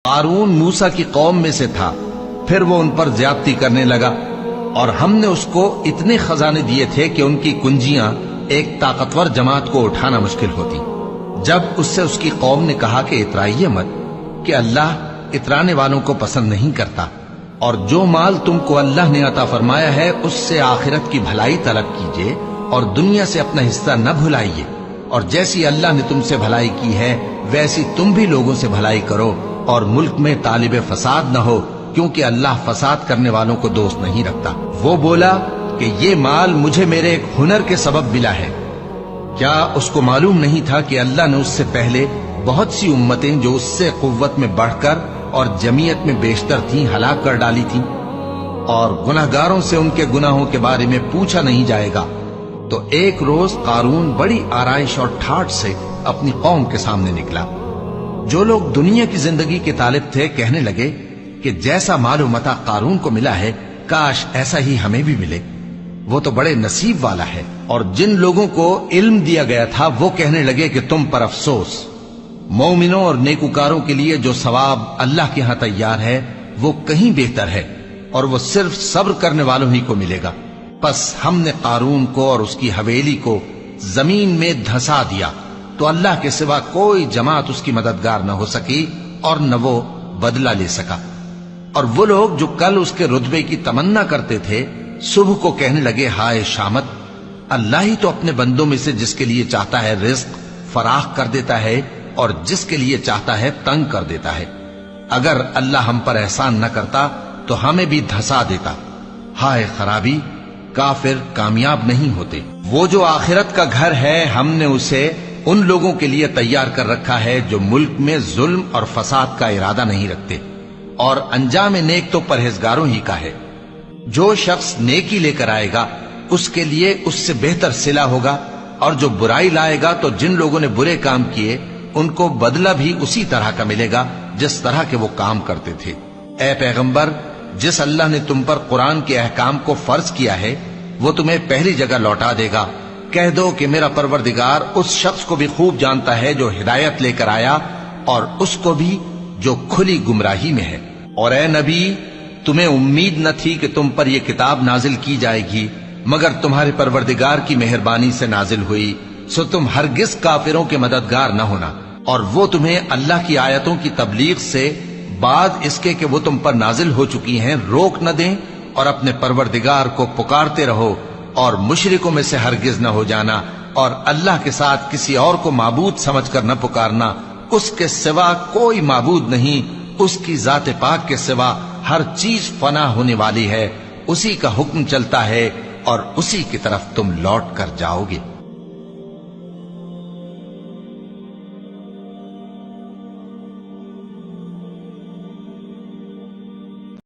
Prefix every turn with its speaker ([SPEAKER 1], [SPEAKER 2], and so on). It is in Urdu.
[SPEAKER 1] قارون موسیٰ کی قوم میں سے تھا، پھر وہ ان پر زیادتی کرنے لگا، اور ہم نے اس کو اتنے خزانے دیے تھے کہ ان کی کنجیاں ایک طاقتور جماعت کو اٹھانا مشکل ہوتی۔ جب اس سے اس کی قوم نے کہا کہ اترائیے مت، کہ اللہ اترانے والوں کو پسند نہیں کرتا، اور جو مال تم کو اللہ نے عطا فرمایا ہے اس سے آخرت کی بھلائی طلب کیجئے اور دنیا سے اپنا حصہ نہ بھلائیے، اور جیسی اللہ نے تم سے بھلائی کی ہے ویسی تم بھی لوگوں سے بھلائی کرو، اور ملک میں طالب فساد نہ ہو، کیونکہ اللہ فساد کرنے والوں کو دوست نہیں رکھتا۔ وہ بولا کہ یہ مال مجھے میرے ایک ہنر کے سبب ملا ہے۔ کیا اس کو معلوم نہیں تھا کہ اللہ نے اس سے پہلے بہت سی امتیں جو اس سے قوت میں بڑھ کر اور جمعیت میں بیشتر تھیں ہلاک کر ڈالی تھیں، اور گناہگاروں سے ان کے گناہوں کے بارے میں پوچھا نہیں جائے گا؟ تو ایک روز قارون بڑی آرائش اور ٹھاٹھ سے اپنی قوم کے سامنے نکلا۔ جو لوگ دنیا کی زندگی کے طالب تھے کہنے لگے کہ جیسا مال و متاع قارون کو ملا ہے کاش ایسا ہی ہمیں بھی ملے، وہ تو بڑے نصیب والا ہے۔ اور جن لوگوں کو علم دیا گیا تھا وہ کہنے لگے کہ تم پر افسوس، مومنوں اور نیکوکاروں کے لیے جو ثواب اللہ کے ہاں تیار ہے وہ کہیں بہتر ہے، اور وہ صرف صبر کرنے والوں ہی کو ملے گا۔ پس ہم نے قارون کو اور اس کی حویلی کو زمین میں دھسا دیا، تو اللہ کے سوا کوئی جماعت اس کی مددگار نہ ہو سکی اور نہ وہ بدلہ لے سکا۔ اور وہ لوگ جو کل اس کے رتبے کی تمنا کرتے تھے صبح کو کہنے لگے ہائے شامت، اللہ ہی تو اپنے بندوں میں سے جس کے لیے چاہتا ہے رزق فراخ کر دیتا ہے اور جس کے لیے چاہتا ہے تنگ کر دیتا ہے۔ اگر اللہ ہم پر احسان نہ کرتا تو ہمیں بھی دھسا دیتا۔ ہائے خرابی، کافر کامیاب نہیں ہوتے۔ وہ جو آخرت کا گھر ہے ہم نے اسے ان لوگوں کے لیے تیار کر رکھا ہے جو ملک میں ظلم اور فساد کا ارادہ نہیں رکھتے، اور انجام نیک تو پرہیزگاروں ہی کا ہے۔ جو شخص نیکی لے کر آئے گا اس کے لیے اس سے بہتر صلہ ہوگا، اور جو برائی لائے گا تو جن لوگوں نے برے کام کیے ان کو بدلہ بھی اسی طرح کا ملے گا جس طرح کے وہ کام کرتے تھے۔ اے پیغمبر، جس اللہ نے تم پر قرآن کے احکام کو فرض کیا ہے وہ تمہیں پہلی جگہ لوٹا دے گا۔ کہہ دو کہ میرا پروردگار اس شخص کو بھی خوب جانتا ہے جو ہدایت لے کر آیا، اور اس کو بھی جو کھلی گمراہی میں ہے۔ اور اے نبی، تمہیں امید نہ تھی کہ تم پر یہ کتاب نازل کی جائے گی، مگر تمہارے پروردگار کی مہربانی سے نازل ہوئی، سو تم ہرگز کافروں کے مددگار نہ ہونا، اور وہ تمہیں اللہ کی آیتوں کی تبلیغ سے بعد اس کے کہ وہ تم پر نازل ہو چکی ہیں روک نہ دیں، اور اپنے پروردگار کو پکارتے رہو، اور مشرکوں میں سے ہرگز نہ ہو جانا، اور اللہ کے ساتھ کسی اور کو معبود سمجھ کر نہ پکارنا۔ اس کے سوا کوئی معبود نہیں، اس کی ذات پاک کے سوا ہر چیز فنا ہونے والی ہے، اسی کا حکم چلتا ہے اور اسی کی طرف تم لوٹ کر جاؤ گے۔